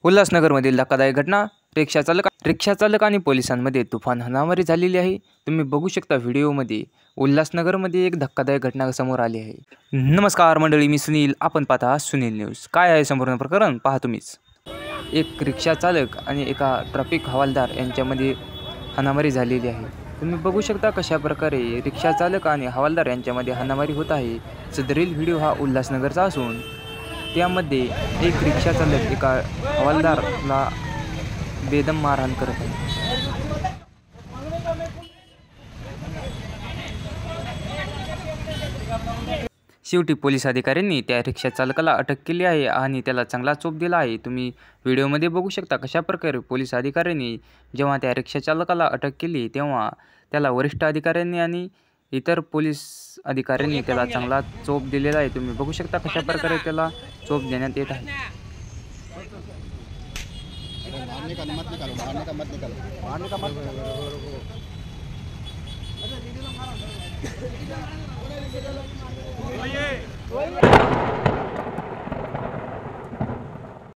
उल्हासनगरमधील धक्कादायक घटना, रिक्षा चालक आणि पोलिसांमध्ये तुफान हाणामारी झालेली आहे। तुम्ही बघू शकता व्हिडिओमध्ये उल्हासनगरमध्ये एक धक्कादायक घटना समोर आली आहे। नमस्कार मंडळी, मी सुनील, आपण पाहता आहात सुनील न्यूज। काय आहे संपूर्ण प्रकरण पहा तुम्हीच। एक रिक्षा चालक आणि एका ट्रॅफिक हवालदार यांच्यामध्ये हाणामारी झालेली आहे। तुम्ही बघू शकता कशा प्रकारे रिक्षा चालक आणि हवालदार यांच्यामध्ये हाणामारी होत आहे। सदरील व्हिडिओ हा उल्हासनगरचा असून त्यामध्ये एक रिक्षा चालक एका हवालदारला बेदम मारहाण करत आहे। शेवटी पोलीस अधिकाऱ्यांनी त्या रिक्षा चालकाला अटक केली आहे आणि त्याला चांगला चोप दिला आहे। तुम्ही व्हिडिओमध्ये बघू शकता कशा प्रकारे पोलीस अधिकाऱ्यांनी जेव्हा त्या रिक्षा चालकाला अटक केली तेव्हा त्याला वरिष्ठ अधिकाऱ्यांनी आणि इतर पोलीस अधिकाऱ्यांनी त्याला चांगला चोप दिलेला आहे। तुम्ही बघू शकता कशा प्रकारे त्याला चोप देण्यात येत आहे। मारने का मत निकालो, मारने का मत निकालो, मारने का मत।